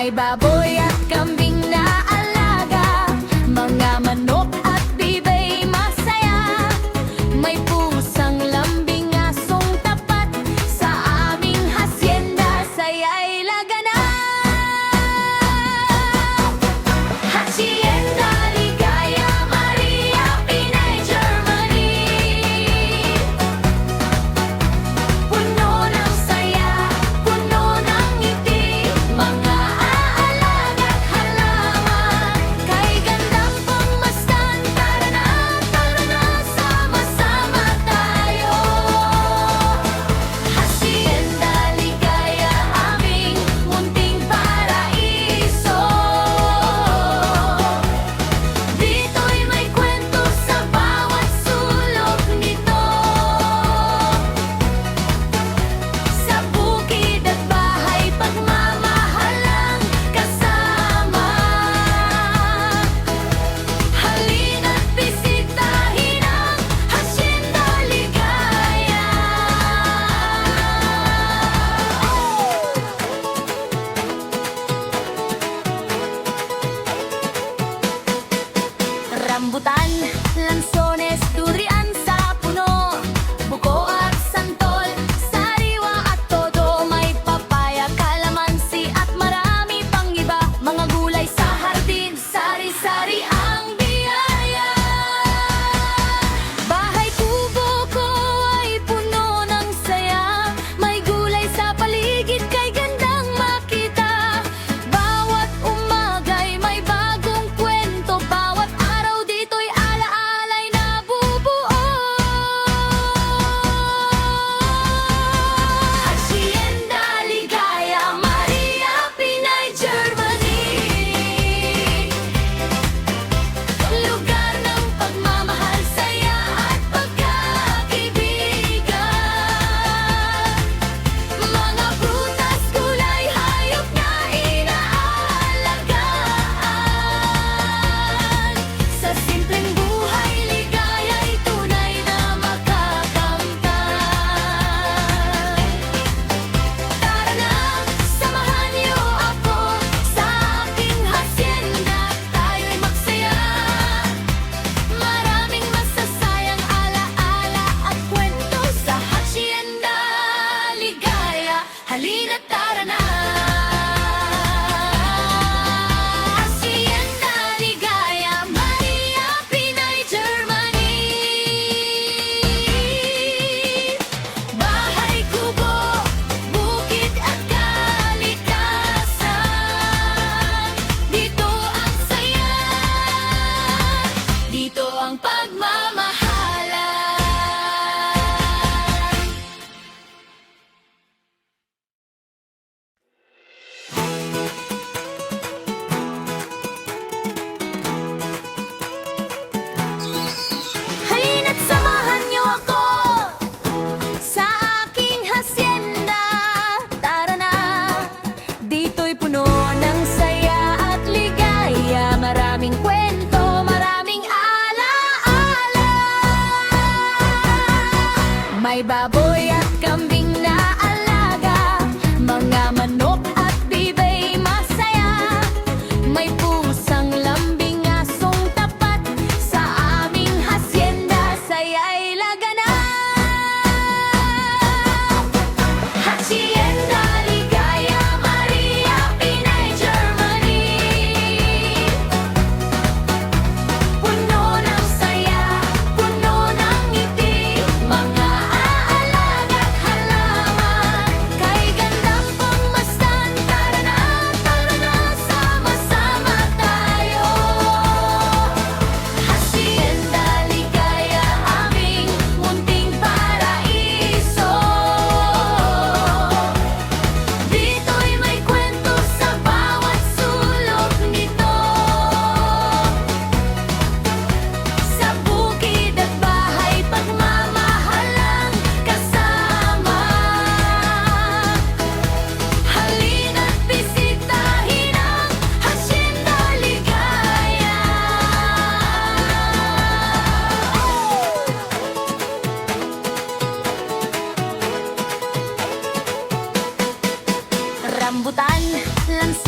May baboy at kambing na alaga, mga manok at bibay masaya. May pusang lambing asong tapat, sa aming hasyenda saya'y laganap. Hacienda Ligaya, Maria, Pinay, Germany. Puno ng saya, puno ng ngiti, mga aalaga't halaman. Kay gandang pangmasdan, tara na, sama-sama tayo. Hacienda Ligaya, aming munting paraiso. Dito'y may kwento sa bawat sulok nito. Sa bukid at bahay, pagmamahalang kasama. Halina't bisitahin ang Hacienda Ligaya. Rambutan, lansones, durian sa puno, buko at santol, sariwa at todo. May papaya, kalamansi at marami pang iba. Mga gulay sa hardin, sari-sari ang biyaya. Bahay kubo ko ay puno ng saya, may gulay sa paligid kay gandang makita. Bawat umaga'y may bagong kwento, bawat araw dito'y alaala'y nabubuo. Hacienda Ligaya, Maria, Pinay, Germany. Lugar ng pagmamahal, saya at pagkakaibigan. Mga prutas, gulay, hayop na inaalagaan. Sa simpleng buhay, ligaya'y tunay na makakamtan. Tara na, samahan niyo ako sa aking hacienda. Tayo'y magsaya, maraming masasayang alaala at kwento sa Hacienda Ligaya. Halina't tara na. Hacienda Ligaya, Maria, Pinay, Germany. Bahay kubo, bukid at kalikasan. Dito ang saya, dito ang pagmamahalan. Halina't samahan niyo ako sa aking hacienda. Tara na, dito'y puno ng saya at ligaya. Maraming kwento, maraming alaala. May baboy at kambing na alaga, mga manok at bibay masaya. May pusang lambing asong tapat, sa aming hacienda saya'y laganap. Hacienda Ligaya, Maria, Pinay, Germany. Puno ng saya, puno ng ngiti, mga aalaga't halaman. Kay gandang pangmasdan, tara na, sama-sama tayo. Hacienda Ligaya, aming munting paraiso. Dito'y may kwento sa bawat sulok nito. Sa bukid at bahay, pagmamahalang kasama. Halina't bisitahin ang Hacienda Ligaya. Rambutan, lansones,